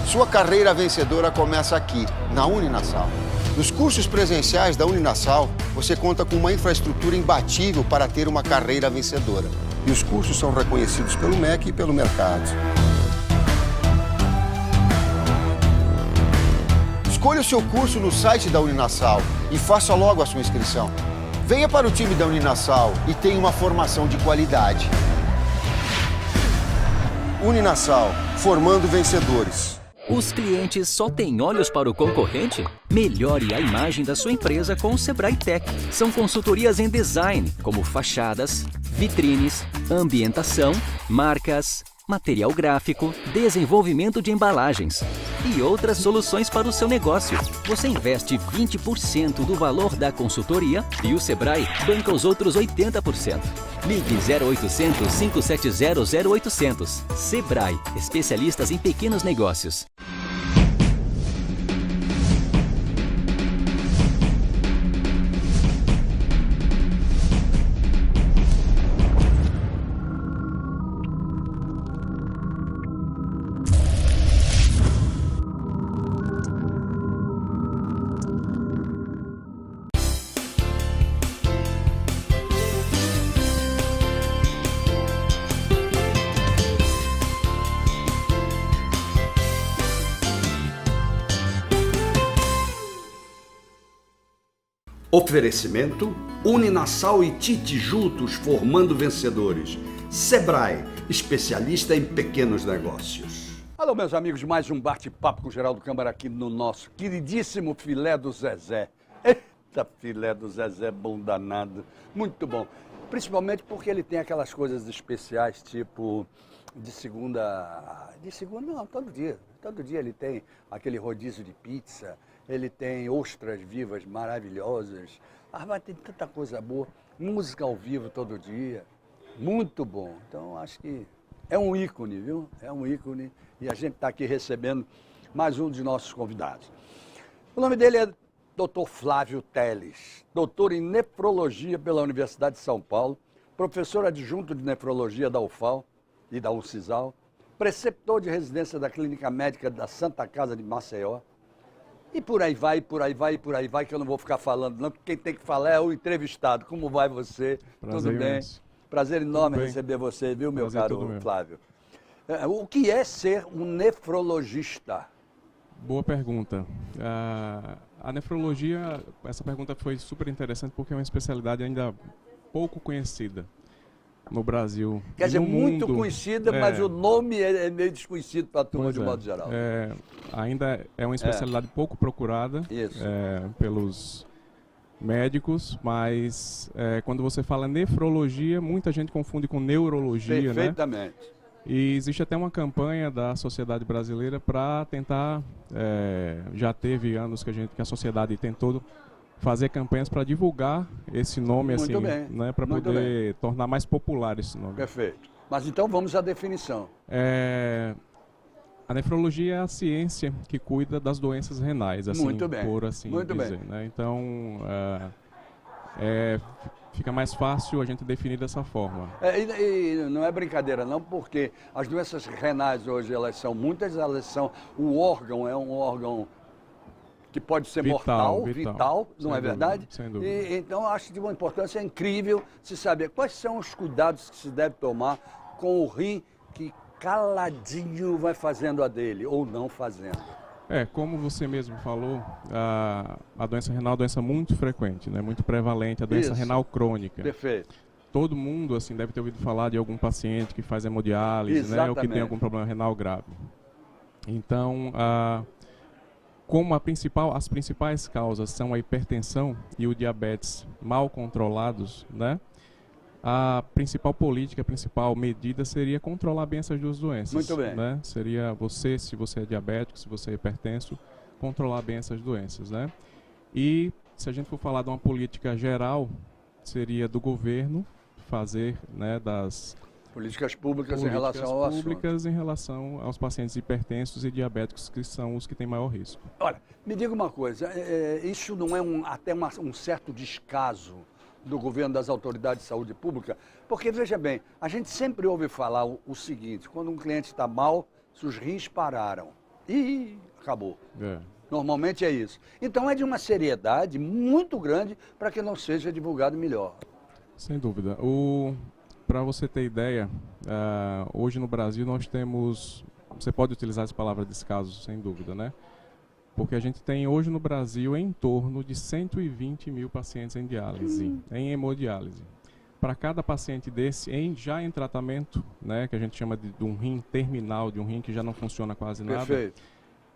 Sua carreira vencedora começa aqui, na Uninasal. Nos cursos presenciais da Uninasal, você conta com uma infraestrutura imbatível para ter uma carreira vencedora. E os cursos são reconhecidos pelo MEC e pelo mercado. Escolha o seu curso no site da Uninasal e faça logo a sua inscrição. Venha para o time da Uninasal e tenha uma formação de qualidade. Uninasal, formando vencedores. Os clientes só têm olhos para o concorrente? Melhore a imagem da sua empresa com o Sebrae Tech. São consultorias em design, como fachadas, vitrines, ambientação, marcas, material gráfico, desenvolvimento de embalagens e outras soluções para o seu negócio. Você investe 20% do valor da consultoria e o Sebrae banca os outros 80%. Ligue 0800 570 0800. Sebrae, especialistas em pequenos negócios. Oferecimento Uninasal e Tite juntos formando vencedores. Sebrae, especialista em pequenos negócios. Alô, meus amigos, mais um bate-papo com o Geraldo Câmara aqui no nosso queridíssimo filé do Zezé. Eita, filé do Zezé, bom danado, muito bom. Principalmente porque ele tem aquelas coisas especiais, tipo de segunda não, todo dia ele tem aquele rodízio de pizza, ele tem ostras vivas maravilhosas, mas tem tanta coisa boa, música ao vivo todo dia, muito bom. Então acho que é um ícone, viu? É um ícone e a gente está aqui recebendo mais um de nossos convidados. O nome dele é Dr. Flávio Teles, doutor em nefrologia pela Universidade de São Paulo, professor adjunto de nefrologia da UFAL e da UCISAL, preceptor de residência da Clínica Médica da Santa Casa de Maceió. E por aí vai, que eu não vou ficar falando não, porque quem tem que falar é o entrevistado. Como vai você? Prazer, tudo bem? imenso. Prazer enorme receber você, viu, meu caro Flávio? O que é ser um nefrologista? Boa pergunta. A nefrologia, essa pergunta foi super interessante porque é uma especialidade ainda pouco conhecida no Brasil. Quer dizer, muito conhecida, mas o nome é meio desconhecido para a turma de modo geral. Ainda é uma especialidade pouco procurada pelos médicos, mas quando você fala nefrologia, muita gente confunde com neurologia, Perfeitamente. Né? E existe até uma campanha da Sociedade Brasileira para tentar, já teve anos que a sociedade tentou fazer campanhas para divulgar esse nome, Muito assim, bem. né, para poder tornar mais popular esse nome. Perfeito. Mas então vamos à definição. A nefrologia é a ciência que cuida das doenças renais, assim, Muito bem. por assim Muito dizer. bem. Né? Então, fica mais fácil a gente definir dessa forma. E não é brincadeira não, porque as doenças renais hoje, elas são muitas, o órgão é um órgão que pode ser vital, não é verdade? Sem dúvida. Então, acho de uma importância incrível se saber quais são os cuidados que se deve tomar com o rim que caladinho vai fazendo a dele, ou não fazendo. Como você mesmo falou, a doença renal é uma doença muito frequente, né? Muito prevalente, a doença renal crônica. Perfeito. Todo mundo assim, deve ter ouvido falar de algum paciente que faz hemodiálise, né? Ou que tem algum problema renal grave. Então, como as principais causas são a hipertensão e o diabetes mal controlados, né? A principal política, a principal medida seria controlar bem essas duas doenças. Muito bem. Né? Seria se você é diabético, se você é hipertenso, controlar bem essas doenças, né? E se a gente for falar de uma política geral, seria do governo fazer, né, das políticas públicas em relação ao assunto. Em relação aos pacientes hipertensos e diabéticos, que são os que têm maior risco. Olha, me diga uma coisa, isso não é um certo descaso do governo, das autoridades de saúde pública? Porque, veja bem, a gente sempre ouve falar o seguinte: quando um cliente está mal, se os rins pararam. e acabou. É. Normalmente é isso. Então é de uma seriedade muito grande para que não seja divulgado melhor. Sem dúvida. Para você ter ideia, hoje no Brasil nós temos, você pode utilizar essa palavra descaso, sem dúvida, né? Porque a gente tem hoje no Brasil em torno de 120 mil pacientes em diálise, em hemodiálise. Para cada paciente desse, já em tratamento, né, que a gente chama de um rim terminal, de um rim que já não funciona quase nada, Perfeito.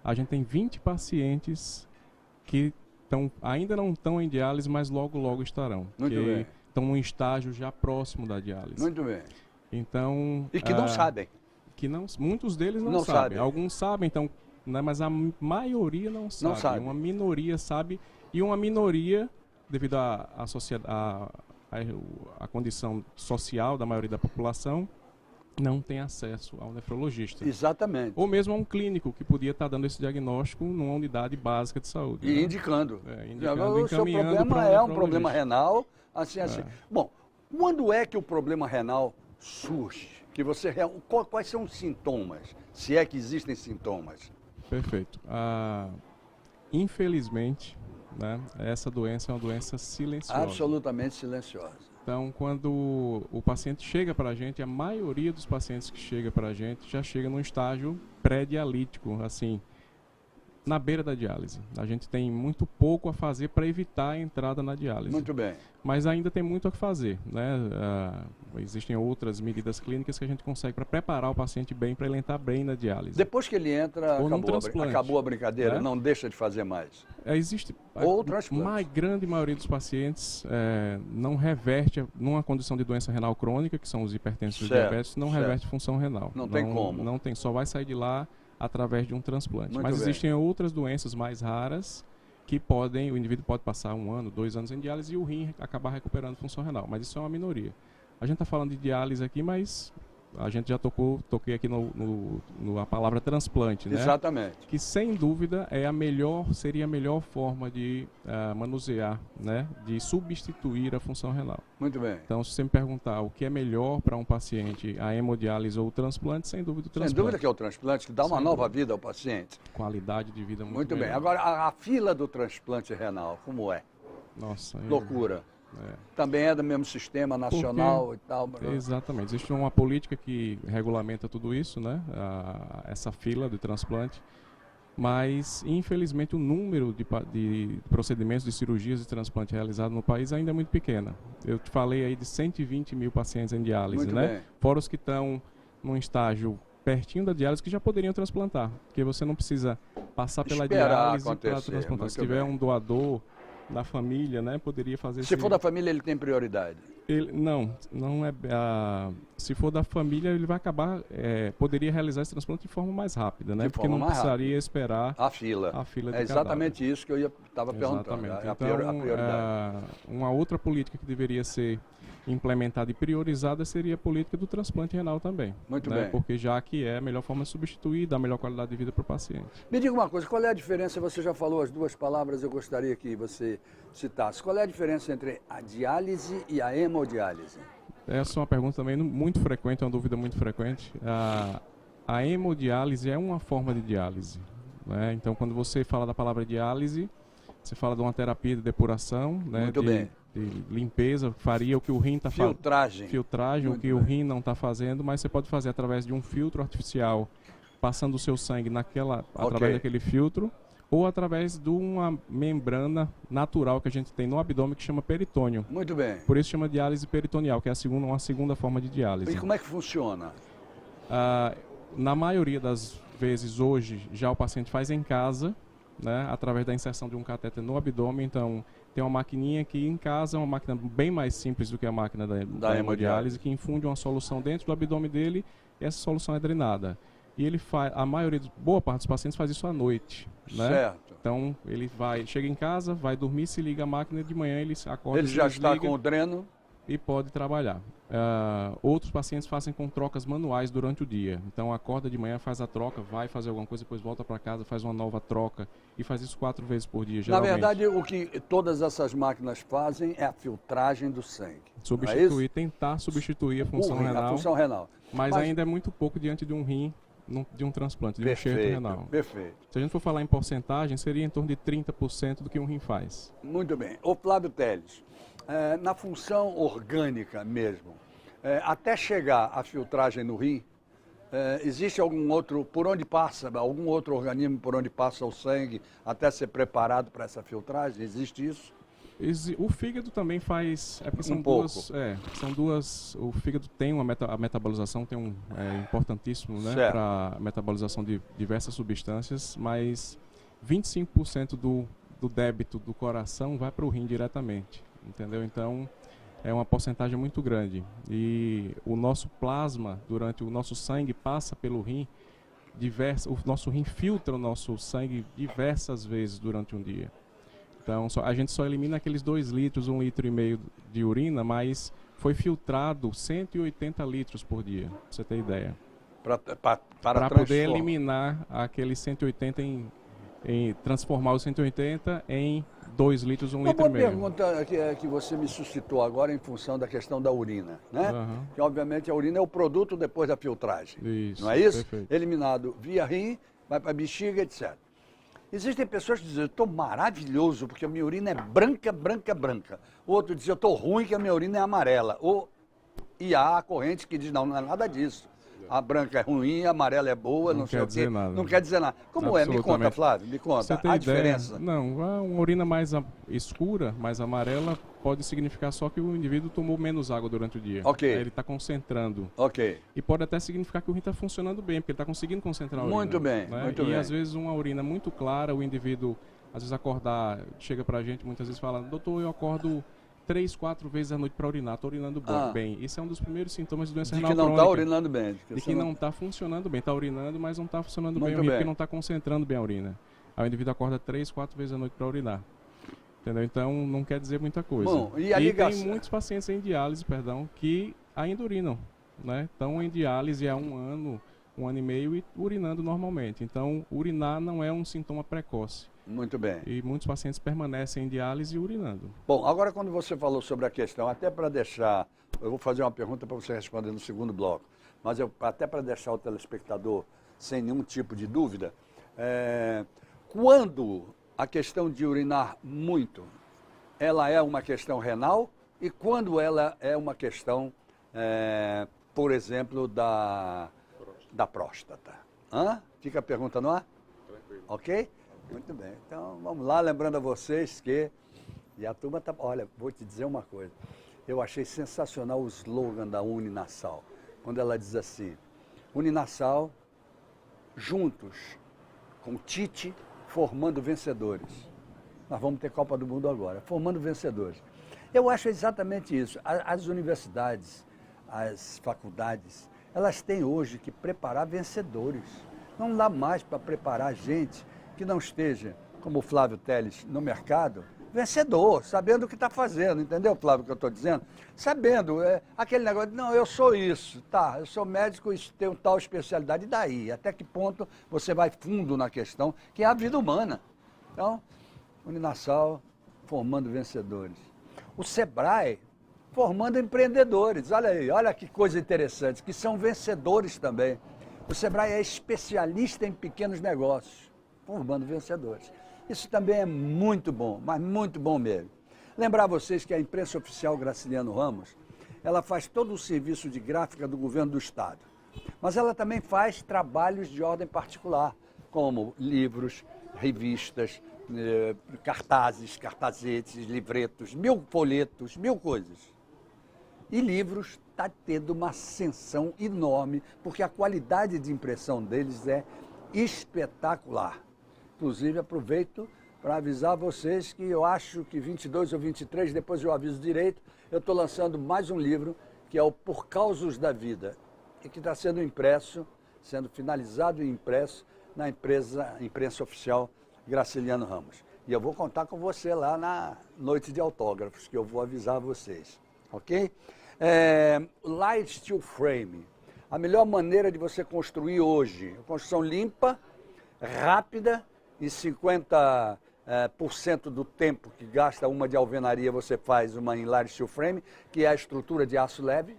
a gente tem 20 pacientes que ainda não estão em diálise, mas logo estarão. Muito bem. Estão num estágio já próximo da diálise. Muito bem. Então, E que não sabem. Muitos deles não sabem. Alguns sabem, então, né, mas a maioria não sabe. Uma minoria sabe, e uma minoria, devido à condição social da maioria da população, não tem acesso ao nefrologista. Exatamente. Ou mesmo a um clínico que podia estar dando esse diagnóstico numa unidade básica de saúde. E né? indicando. Indicando, o seu problema é um problema renal, assim. Bom, quando é que o problema renal surge? Quais são os sintomas? Se é que existem sintomas? Perfeito. Infelizmente, né, essa doença é uma doença silenciosa. Absolutamente silenciosa. Então, quando o paciente chega para a gente, a maioria dos pacientes que chega para a gente já chega num estágio pré-dialítico, assim, na beira da diálise. A gente tem muito pouco a fazer para evitar a entrada na diálise. Muito bem. Mas ainda tem muito a fazer, né? Existem outras medidas clínicas que a gente consegue para preparar o paciente bem, para ele entrar bem na diálise. Depois que ele entra, acabou a brincadeira, né? Não deixa de fazer mais. Existe Ou transplante. A grande maioria dos pacientes não reverte numa condição de doença renal crônica, que são os hipertensos e diabetes, não reverte função renal. Não tem como. Não tem, só vai sair de lá através de um transplante. Muito Mas bem. existem outras doenças mais raras que o indivíduo pode passar 1 ano, 2 anos em diálise e o rim acabar recuperando função renal. Mas isso é uma minoria. A gente está falando de diálise aqui, mas a gente já toquei aqui a palavra transplante, né? Exatamente. Que sem dúvida seria a melhor forma de manusear, né? De substituir a função renal. Muito bem. Então, se você me perguntar o que é melhor para um paciente, a hemodiálise ou o transplante, sem dúvida o transplante. Sem dúvida que é o transplante, que dá uma nova vida ao paciente. Qualidade de vida Muito bem. melhor. Agora, a fila do transplante renal, como é? Nossa. Loucura. Também é do mesmo sistema nacional e tal. Exatamente. Existe uma política que regulamenta tudo isso, né? Essa fila de transplante. Mas, infelizmente, o número de procedimentos de cirurgias de transplante realizados no país ainda é muito pequeno. Eu te falei aí de 120 mil pacientes em diálise, Muito né? bem. Fora os que estão num estágio pertinho da diálise que já poderiam transplantar. Porque você não precisa passar pela diálise para transplantar. Se tiver um doador da família, né, poderia fazer. Se for da família, ele tem prioridade? Não é. Se for da família, ele vai acabar. Poderia realizar esse transplante de forma mais rápida, né? Porque não precisaria esperar a fila. De é exatamente cadáver. isso que eu estava perguntando. Exatamente. A prioridade. Uma outra política que deveria ser implementada e priorizada seria a política do transplante renal também. Muito né? bem. Porque já que é a melhor forma de substituir, dar melhor qualidade de vida para o paciente. Me diga uma coisa, qual é a diferença? Você já falou as duas palavras, eu gostaria que você citasse. Qual é a diferença entre a diálise e a hemodiálise? Essa é uma pergunta também muito frequente, é uma dúvida muito frequente. A hemodiálise é uma forma de diálise. Né? Então, quando você fala da palavra diálise, você fala de uma terapia de depuração, né? Muito bem. De limpeza, faria o que o rim está fazendo. Filtragem, o que o rim não está fazendo, mas você pode fazer através de um filtro artificial, passando o seu sangue através daquele filtro, ou através de uma membrana natural que a gente tem no abdômen que chama peritônio. Muito bem. Por isso chama diálise peritoneal, que é uma segunda forma de diálise. E como é que funciona? Na maioria das vezes hoje, já o paciente faz em casa, né, através da inserção de um catéter no abdômen. Então, tem uma maquininha que em casa é uma máquina bem mais simples do que a máquina da hemodiálise, que infunde uma solução dentro do abdômen dele e essa solução é drenada. E ele boa parte dos pacientes faz isso à noite. Né? Certo. Então, ele chega em casa, vai dormir, se liga a máquina e de manhã ele acorda. Ele já está com o dreno? E pode trabalhar. Outros pacientes fazem com trocas manuais durante o dia. Então, acorda de manhã, faz a troca, vai fazer alguma coisa, depois volta para casa, faz uma nova troca e faz isso 4 vezes por dia, geralmente. Na verdade, o que todas essas máquinas fazem é a filtragem do sangue. Tentar substituir a função renal. A função renal. Mas ainda é muito pouco diante de um rim de um transplante, de um Perfeito, enxerto renal. perfeito. Se a gente for falar em porcentagem, seria em torno de 30% do que um rim faz. Muito bem. Ô Flávio Telles, na função orgânica mesmo, até chegar à filtragem no rim, existe algum outro, por onde passa, algum outro organismo por onde passa o sangue até ser preparado para essa filtragem? Existe isso? O fígado também faz. É porque são pouco. duas. O fígado tem a metabolização, importantíssimo, né, para a metabolização de diversas substâncias, mas 25% do débito do coração vai para o rim diretamente, entendeu? Então é uma porcentagem muito grande. E o nosso plasma, o nosso sangue passa pelo rim, o nosso rim filtra o nosso sangue diversas vezes durante um dia. Então, a gente só elimina aqueles 2 litros, 1,5 litro de urina, mas foi filtrado 180 litros por dia, pra você ter ideia. Para poder eliminar aqueles 180 transformar os 180 em 2 litros, 1,5 litro. Uma pergunta que você me suscitou agora em função da questão da urina, né? Uhum. Que obviamente a urina é o produto depois da filtragem. Isso, não é isso? Perfeito. Eliminado via rim, vai para a bexiga, etc. Existem pessoas que dizem, eu estou maravilhoso porque a minha urina é branca, branca, branca. O outro diz, eu estou ruim que a minha urina é amarela. E há correntes que dizem, não é nada disso. A branca é ruim, a amarela é boa, não sei o quê. Não quer dizer nada. Como é? Me conta, Flávio, me conta. A diferença. Não, uma urina mais escura, mais amarela, pode significar só que o indivíduo tomou menos água durante o dia. Ok. Ele está concentrando. Ok. E pode até significar que o rim está funcionando bem, porque ele está conseguindo concentrar a urina. Muito bem, né? muito bem. E às vezes uma urina muito clara, o indivíduo, às vezes chega pra gente muitas vezes falando, doutor, eu acordo 3, 4 vezes à noite para urinar, estou urinando bem. Isso é um dos primeiros sintomas de doença renal crônica. De que não está urinando bem. De que não está funcionando bem. Está urinando, mas não está funcionando bem o rim, porque não está concentrando bem a urina. Aí o indivíduo acorda 3, 4 vezes à noite para urinar. Entendeu? Então não quer dizer muita coisa. Bom, e tem muitos pacientes em diálise, que ainda urinam. Né? Estão em diálise há 1 ano, 1 ano e meio e urinando normalmente. Então urinar não é um sintoma precoce. Muito bem. E muitos pacientes permanecem em diálise urinando. Bom, agora quando você falou sobre a questão, até para deixar, eu vou fazer uma pergunta para você responder no segundo bloco, mas até para deixar o telespectador sem nenhum tipo de dúvida, quando a questão de urinar muito, ela é uma questão renal e quando ela é uma questão, por exemplo, da próstata? Fica a pergunta no ar? Tranquilo. Ok? Muito bem, então vamos lá, lembrando a vocês que, e a turma tá, olha, vou te dizer uma coisa, eu achei sensacional o slogan da Uninasal, quando ela diz assim, Uninasal, juntos com Tite, formando vencedores. Nós vamos ter Copa do Mundo agora, formando vencedores. Eu acho exatamente isso, as universidades, as faculdades, elas têm hoje que preparar vencedores, não dá mais para preparar gente que não esteja, como o Flávio Telles, no mercado, vencedor, sabendo o que está fazendo, entendeu, Flávio, o que eu estou dizendo? Sabendo, aquele negócio de, não, eu sou isso, tá, eu sou médico e tenho tal especialidade, e daí? Até que ponto você vai fundo na questão, que é a vida humana? Então, Uninasal formando vencedores. O Sebrae formando empreendedores, olha aí, olha que coisa interessante, que são vencedores também. O Sebrae é especialista em pequenos negócios, formando vencedores. Isso também é muito bom, mas muito bom mesmo. Lembrar vocês que a imprensa oficial Graciliano Ramos, ela faz todo o serviço de gráfica do governo do Estado, mas ela também faz trabalhos de ordem particular, como livros, revistas, cartazes, cartazetes, livretos, 1000 folhetos, 1000 coisas. E livros está tendo uma ascensão enorme, porque a qualidade de impressão deles é espetacular. Inclusive, aproveito para avisar vocês que eu acho que 22 ou 23, depois eu aviso direito, eu estou lançando mais um livro, que é o Por Causos da Vida, e que está sendo impresso, sendo finalizado e impresso na imprensa oficial Graciliano Ramos. E eu vou contar com você lá na noite de autógrafos, que eu vou avisar vocês, ok? Light Steel Frame, a melhor maneira de você construir hoje, construção limpa, rápida, e 50% do tempo que gasta uma de alvenaria você faz uma em Light Steel Frame, que é a estrutura de aço leve,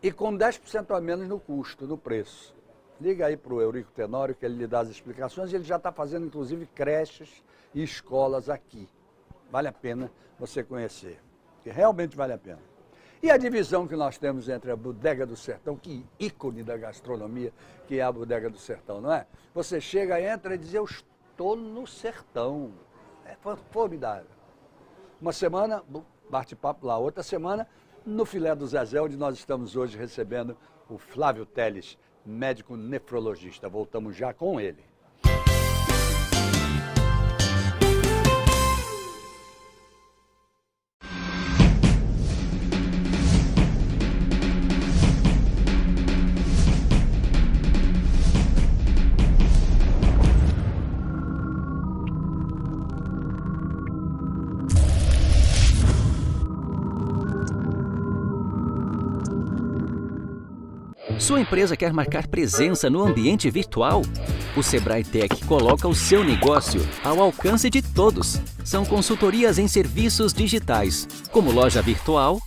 e com 10% a menos no custo, no preço. Liga aí para o Eurico Tenório, que ele lhe dá as explicações. Ele já está fazendo, inclusive, creches e escolas aqui. Vale a pena você conhecer, que realmente vale a pena. E a divisão que nós temos entre a Bodega do Sertão, que ícone da gastronomia, que é a Bodega do Sertão, não é? Você chega, entra e diz, eu estou no sertão. É formidável. Uma semana, bate-papo lá. Outra semana, no Filé do Zezé, onde nós estamos hoje recebendo o Flávio Teles, médico nefrologista. Voltamos já com ele. Sua empresa quer marcar presença no ambiente virtual? O Sebrae Tech coloca o seu negócio ao alcance de todos. São consultorias em serviços digitais, como loja virtual,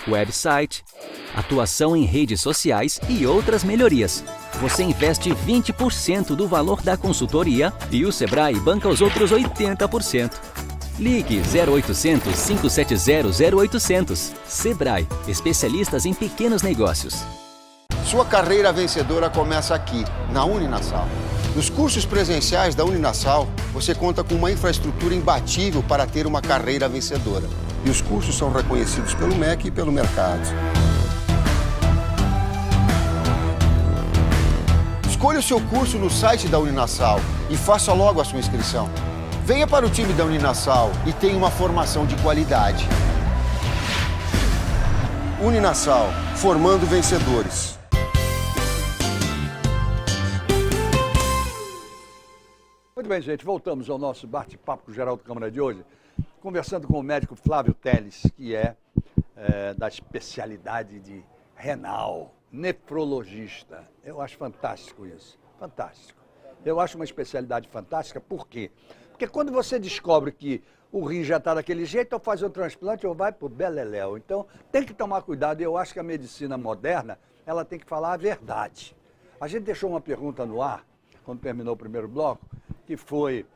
website, atuação em redes sociais e outras melhorias. Você investe 20% do valor da consultoria e o Sebrae banca os outros 80%. Ligue 0800 570 0800. Sebrae, especialistas em pequenos negócios. Sua carreira vencedora começa aqui, na Uninasal. Nos cursos presenciais da Uninasal, você conta com uma infraestrutura imbatível para ter uma carreira vencedora. E os cursos são reconhecidos pelo MEC e pelo mercado. Escolha o seu curso no site da Uninasal e faça logo a sua inscrição. Venha para o time da Uninasal e tenha uma formação de qualidade. Uninasal, formando vencedores. Muito bem, gente, voltamos ao nosso bate-papo com o Geraldo Câmara de hoje, conversando com o médico Flávio Teles, que é da especialidade de renal, nefrologista. Eu acho fantástico isso, fantástico. Eu acho uma especialidade fantástica, por quê? Porque quando você descobre que o rim já está daquele jeito, ou faz um transplante ou vai para o beleléu. Então, tem que tomar cuidado, e eu acho que a medicina moderna, ela tem que falar a verdade. A gente deixou uma pergunta no ar, quando terminou o primeiro bloco, que foi,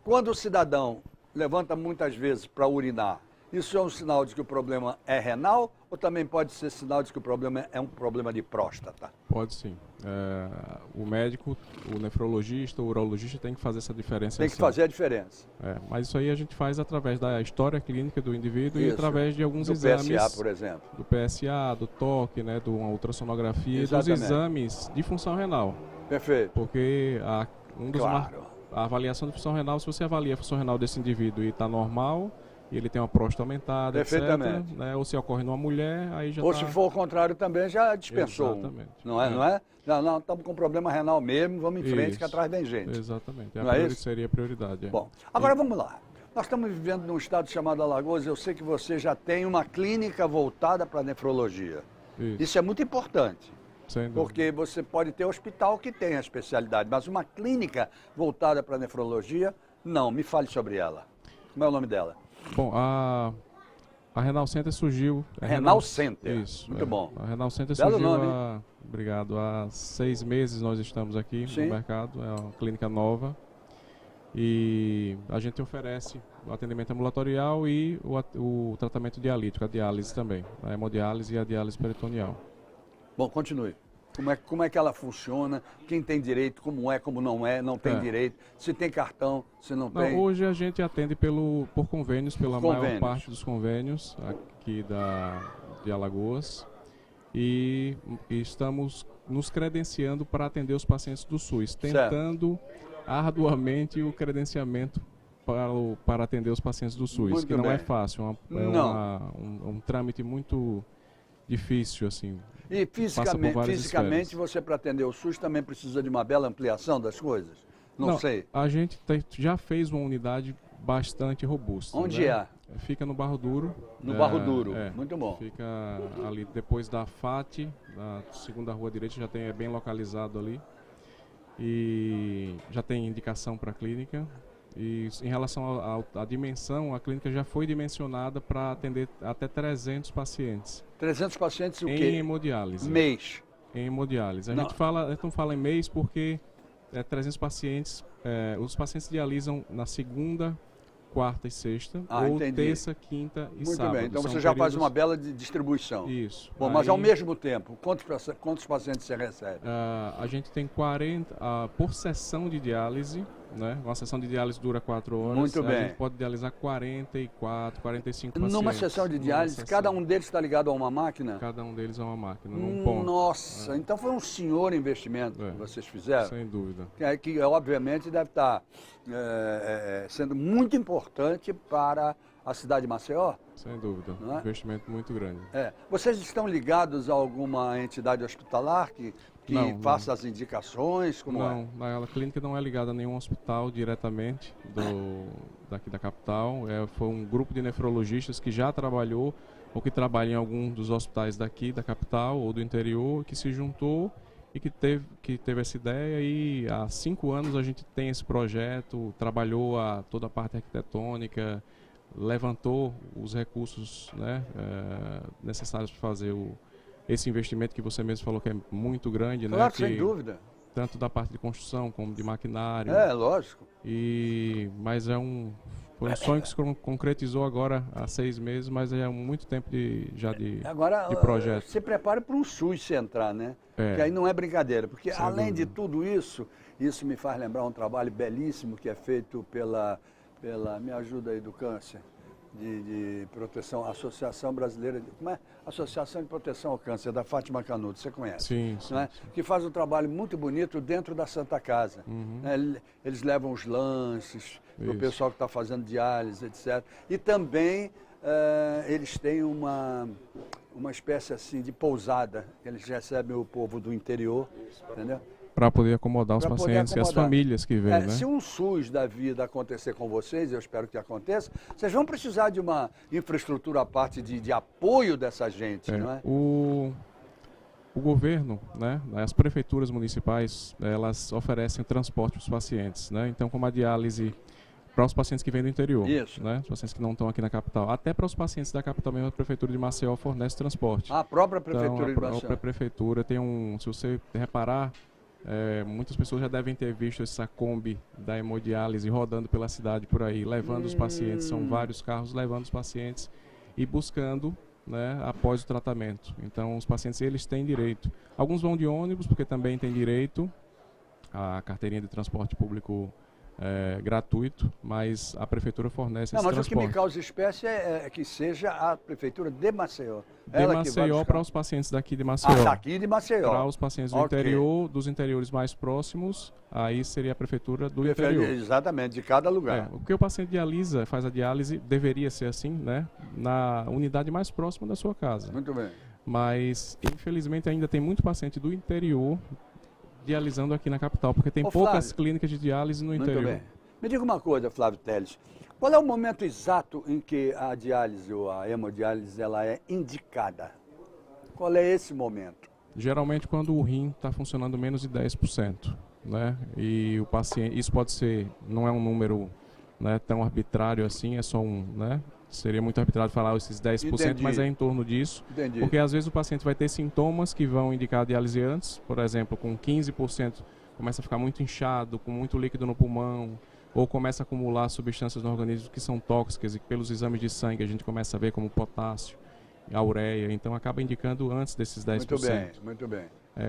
quando o cidadão levanta muitas vezes para urinar, isso é um sinal de que o problema é renal ou também pode ser sinal de que o problema é um problema de próstata? Pode sim. O médico, o nefrologista, o urologista tem que fazer essa diferença. Tem que fazer a diferença. Mas isso aí a gente faz através da história clínica do indivíduo e através de alguns do exames. PSA, por exemplo. Do PSA, do toque, né, de uma ultrassonografia e dos exames de função renal. Perfeito. Porque a avaliação de função renal, se você avalia a função renal desse indivíduo e está normal, e ele tem uma próstata aumentada, etc., né, ou se ocorre numa mulher, aí já ou se for o contrário também, já dispensou. Exatamente. Não é? Não, estamos com problema renal mesmo, vamos em frente, que atrás vem gente. Exatamente. Seria a prioridade. Bom, agora vamos lá. Nós estamos vivendo num estado chamado Alagoas, eu sei que você já tem uma clínica voltada para nefrologia. Isso é muito importante. Porque você pode ter hospital que tem a especialidade, mas uma clínica voltada para nefrologia, não. Me fale sobre ela. Como é o nome dela? Bom, a Renal Center surgiu... Renal Center. Isso. Muito bom. A Renal Center Belo surgiu nome. Obrigado. Há 6 meses nós estamos aqui no mercado. É uma clínica nova. E a gente oferece o atendimento ambulatorial e o tratamento dialítico, a diálise também. A hemodiálise e a diálise peritoneal. Bom, continue. Como é que ela funciona? Quem tem direito? Como é, como não é? Não tem direito? Se tem cartão, se não tem? Hoje a gente atende por convênios, pela maior parte dos convênios aqui de Alagoas. E estamos nos credenciando para atender os pacientes do SUS, tentando arduamente o credenciamento para atender os pacientes do SUS, muito que não é fácil, é um trâmite muito difícil, assim. E fisicamente você, para atender o SUS, também precisa de uma bela ampliação das coisas? Não sei. A gente já fez uma unidade bastante robusta. Onde é? Fica no Barro Duro. No Barro Duro, muito bom. Fica ali depois da FAT, na segunda rua direita, é bem localizado ali. E já tem indicação para a clínica. E em relação à dimensão, a clínica já foi dimensionada para atender até 300 pacientes. 300 pacientes o quê? Em hemodiálise. Mês. Em hemodiálise. A gente não fala em mês porque 300 pacientes, os pacientes dialisam na segunda, quarta e sexta, ou entendi. Terça, quinta e sábado. Muito bem, então você já faz uma bela distribuição. Isso. Bom, mas ao mesmo tempo, quantos pacientes você recebe? A gente tem 40 por sessão de diálise, né? Uma sessão de diálise dura 4 horas. Muito bem. A gente pode dialisar 44, 45 pacientes. Numa sessão de diálise, cada um deles está ligado a uma máquina? Cada um deles é uma máquina, num ponto. Nossa, então foi um senhor investimento que vocês fizeram. Sem dúvida. Que obviamente deve estar sendo muito importante para a cidade de Maceió. Sem dúvida, Não é? Investimento muito grande. Vocês estão ligados a alguma entidade hospitalar que faça as indicações? Como a clínica não é ligada a nenhum hospital diretamente daqui da capital. Foi um grupo de nefrologistas que já trabalhou ou que trabalha em algum dos hospitais daqui da capital ou do interior, que se juntou e que teve essa ideia, e há 5 anos a gente tem esse projeto, trabalhou toda a parte arquitetônica, levantou os recursos, né, necessários para fazer esse investimento que você mesmo falou que é muito grande. Claro, né, sem dúvida. Tanto da parte de construção como de maquinário. Lógico. Mas foi um sonho que se concretizou agora há 6 meses, mas é muito tempo de projeto. Se prepare para um SUS se entrar, né? Que aí não é brincadeira, porque além de tudo isso me faz lembrar um trabalho belíssimo que é feito pela me ajuda aí do câncer, de proteção, Associação Brasileira, Associação de Proteção ao Câncer, da Fátima Canuto, você conhece? Sim. Que faz um trabalho muito bonito dentro da Santa Casa. Né? Eles levam os lanches para o pessoal que está fazendo diálise, etc. E também eles têm uma espécie assim de pousada, eles recebem o povo do interior, entendeu? Para poder acomodar os pacientes e as famílias que vêm, né? Se um SUS da vida acontecer com vocês, eu espero que aconteça, vocês vão precisar de uma infraestrutura à parte de apoio dessa gente, não é? O governo, né, as prefeituras municipais, elas oferecem transporte para os pacientes, né? Então, como a diálise para os pacientes que vêm do interior, né? Os pacientes que não estão aqui na capital, até para os pacientes da capital mesmo, a prefeitura de Maceió fornece transporte. A própria prefeitura de Maceió. A própria prefeitura tem se você reparar, muitas pessoas já devem ter visto essa Kombi da hemodiálise rodando pela cidade por aí, levando os pacientes, são vários carros levando os pacientes e buscando, né, após o tratamento. Então, os pacientes, eles têm direito. Alguns vão de ônibus, porque também têm direito à carteirinha de transporte público gratuito, mas a prefeitura fornece esse transporte. Mas o que me causa espécie é que seja a prefeitura de Maceió. De Maceió para os pacientes daqui de Maceió. Daqui de Maceió. Para os pacientes do interior, dos interiores mais próximos, aí seria a prefeitura do interior. Exatamente, de cada lugar. O que o paciente faz a diálise, deveria ser assim, né? Na unidade mais próxima da sua casa. Muito bem. Mas, infelizmente, ainda tem muito paciente do interior dialisando aqui na capital, porque tem poucas Flávio, clínicas de diálise no interior. Muito bem. Me diga uma coisa, Flávio Teles. Qual é o momento exato em que a diálise ou a hemodiálise ela é indicada? Qual é esse momento? Geralmente quando o rim está funcionando menos de 10%, né? E o paciente, isso pode ser, não é um número, né, tão arbitrário assim, é só né? Seria muito arbitrário falar esses 10%, Entendi. Mas é em torno disso. Entendi. Porque às vezes o paciente vai ter sintomas que vão indicar a diálise antes, por exemplo, com 15% começa a ficar muito inchado, com muito líquido no pulmão, ou começa a acumular substâncias no organismo que são tóxicas e pelos exames de sangue a gente começa a ver como potássio, a ureia, então acaba indicando antes desses 10%. Muito bem, muito bem.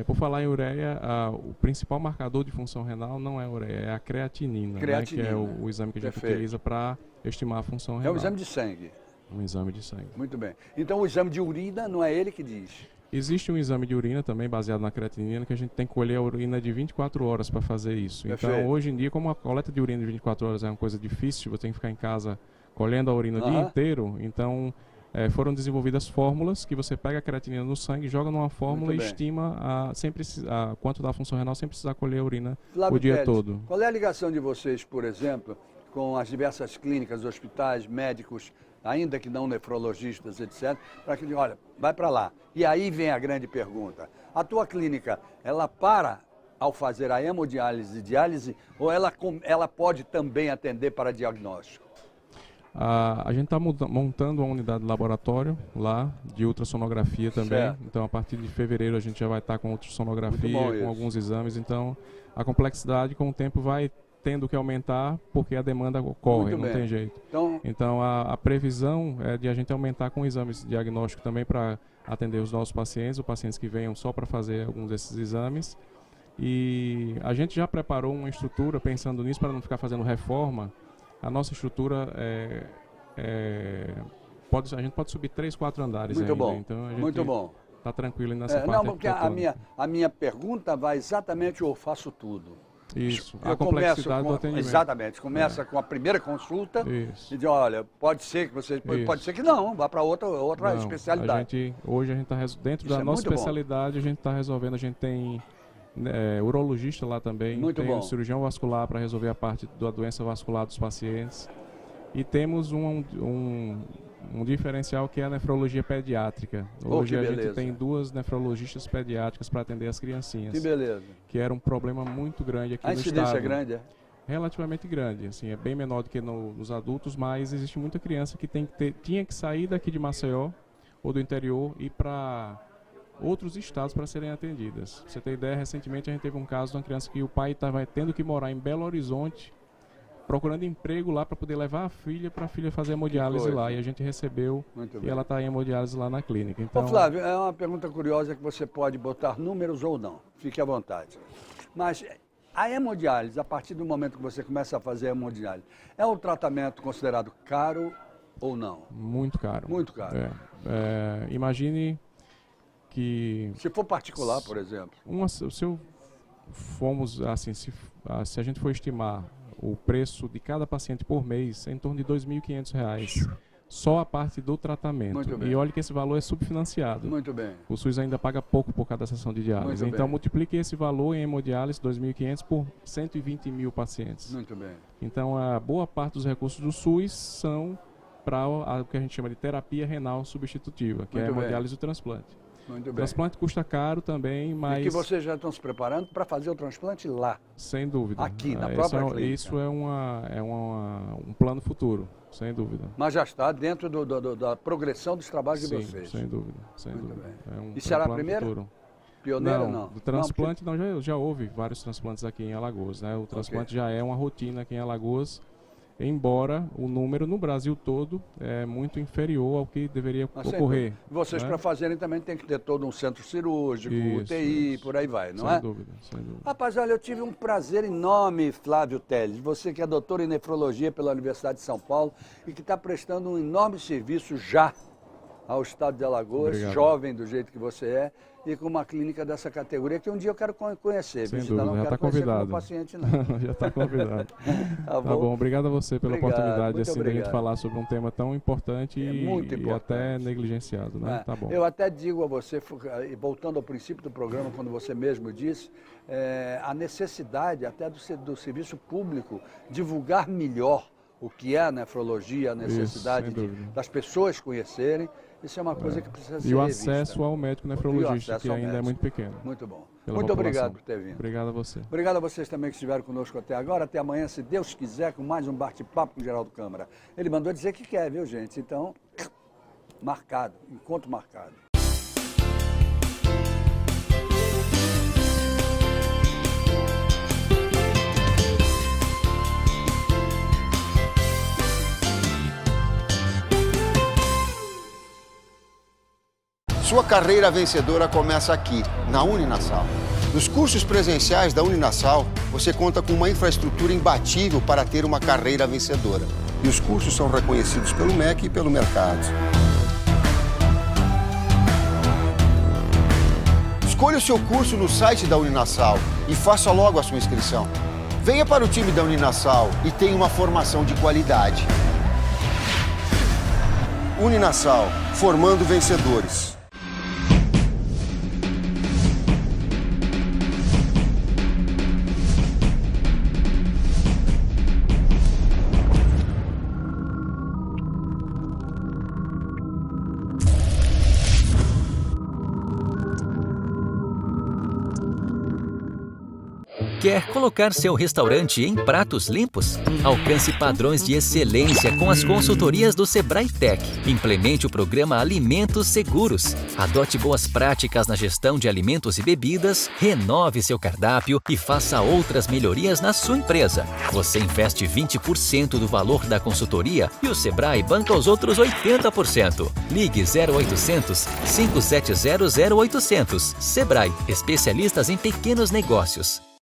Por falar em ureia, o principal marcador de função renal não é a ureia, é a creatinina, né, que é o exame que a gente utiliza para estimar a função renal. É um exame de sangue. Um exame de sangue. Muito bem. Então o exame de urina não é ele que diz? Existe um exame de urina também baseado na creatinina, que a gente tem que colher a urina de 24 horas para fazer isso. Perfeito. Então hoje em dia, como a coleta de urina de 24 horas é uma coisa difícil, você tem que ficar em casa colhendo a urina o dia inteiro, então foram desenvolvidas fórmulas que você pega a creatinina no sangue, joga numa fórmula e estima quanto dá a função renal sem precisar colher a urina Flávio o dia Teles, todo. Qual é a ligação de vocês, por exemplo, com as diversas clínicas, hospitais, médicos, ainda que não nefrologistas, etc., para que, olha, vai para lá. E aí vem a grande pergunta. A tua clínica, ela para ao fazer a hemodiálise e diálise, ou ela pode também atender para diagnóstico? A gente está montando uma unidade de laboratório lá, de ultrassonografia também. Certo. Então, a partir de fevereiro, a gente já vai estar com ultrassonografia, com alguns exames. Então, a complexidade com o tempo vai tendo que aumentar, porque a demanda ocorre, não tem jeito. Então, a previsão é de a gente aumentar com exames diagnósticos também para atender os nossos pacientes, os pacientes que venham só para fazer alguns desses exames. E a gente já preparou uma estrutura pensando nisso para não ficar fazendo reforma. A nossa estrutura a gente pode subir 3, 4 andares ainda. Bom. Então a gente muito bom. Está tranquilo nessa parte. Não, porque a minha pergunta vai exatamente, eu faço tudo. Isso, a complexidade do atendimento. Exatamente, começa com a primeira consulta e diz, olha, pode ser que você, pode ser que não, vá para outra especialidade. Hoje a gente está dentro da nossa especialidade, a gente está resolvendo, a gente tem urologista lá também, tem um cirurgião vascular para resolver a parte da doença vascular dos pacientes. E temos um diferencial que é a nefrologia pediátrica. Hoje a gente tem 2 nefrologistas pediátricas para atender as criancinhas. Que beleza. Que era um problema muito grande aqui no estado. A incidência é grande, é? Relativamente grande, assim, é bem menor do que nos adultos, mas existe muita criança que tinha que sair daqui de Maceió ou do interior e ir para outros estados para serem atendidas. Pra você ter ideia, recentemente a gente teve um caso de uma criança que o pai estava tendo que morar em Belo Horizonte, procurando emprego lá para poder levar a filha para a filha fazer hemodiálise lá. E a gente recebeu e ela está em hemodiálise lá na clínica. Então, Flávio, é uma pergunta curiosa que você pode botar números ou não. Fique à vontade. Mas a hemodiálise, a partir do momento que você começa a fazer a hemodiálise, é um tratamento considerado caro ou não? Muito caro. Muito caro. Imagine que... Se for particular, por exemplo. Se a gente for estimar o preço de cada paciente por mês, é em torno de R$ 2.500. Só a parte do tratamento. Muito bem. E olha que esse valor é subfinanciado. Muito bem. O SUS ainda paga pouco por cada sessão de diálise. Então, multiplique esse valor em hemodiálise, 2.500, por 120 mil pacientes. Muito bem. Então, a boa parte dos recursos do SUS são para o que a gente chama de terapia renal substitutiva, que é a hemodiálise e o transplante. Muito bem. O transplante custa caro também, mas... E que vocês já estão se preparando para fazer o transplante lá? Sem dúvida. Aqui, na própria clínica. Isso é um plano futuro, sem dúvida. Mas já está dentro da progressão dos trabalhos de vocês? Sem dúvida. Muito bem. E será a primeira? Pioneira, não? Do transplante, já houve vários transplantes aqui em Alagoas, né? O transplante já é uma rotina aqui em Alagoas, embora o número no Brasil todo é muito inferior ao que deveria ocorrer. Vocês, para fazerem, também tem que ter todo um centro cirúrgico, UTI, por aí vai, não é? Sem dúvida. Rapaz, olha, eu tive um prazer enorme, Flávio Teles, você que é doutor em nefrologia pela Universidade de São Paulo e que está prestando um enorme serviço já ao estado de Alagoas, jovem do jeito que você é, e com uma clínica dessa categoria que um dia eu quero conhecer. Sem dúvida, não já quero está convidado. Como paciente, não. Já está convidado. Tá bom, obrigado a você pela oportunidade assim, de a gente falar sobre um tema tão importante, e até negligenciado, né? Tá bom. Eu até digo a você, voltando ao princípio do programa, quando você mesmo disse, a necessidade até do serviço público divulgar melhor o que é a nefrologia, a necessidade das pessoas conhecerem. Isso é uma coisa que precisa ser revista. E o acesso ao médico nefrologista, que ainda é muito pequeno. Muito bom. Muito obrigado por ter vindo. Obrigado a você. Obrigado a vocês também que estiveram conosco até agora. Até amanhã, se Deus quiser, com mais um bate-papo com o Geraldo Câmara. Ele mandou dizer que quer, viu, gente? Então, marcado, encontro marcado. Sua carreira vencedora começa aqui, na Uninasal. Nos cursos presenciais da Uninasal, você conta com uma infraestrutura imbatível para ter uma carreira vencedora. E os cursos são reconhecidos pelo MEC e pelo mercado. Escolha o seu curso no site da Uninasal e faça logo a sua inscrição. Venha para o time da Uninasal e tenha uma formação de qualidade. Uninasal, formando vencedores. Quer colocar seu restaurante em pratos limpos? Alcance padrões de excelência com as consultorias do Sebrae Tech. Implemente o programa Alimentos Seguros. Adote boas práticas na gestão de alimentos e bebidas, renove seu cardápio e faça outras melhorias na sua empresa. Você investe 20% do valor da consultoria e o Sebrae banca os outros 80%. Ligue 0800 570 0800. Sebrae, especialistas em pequenos negócios.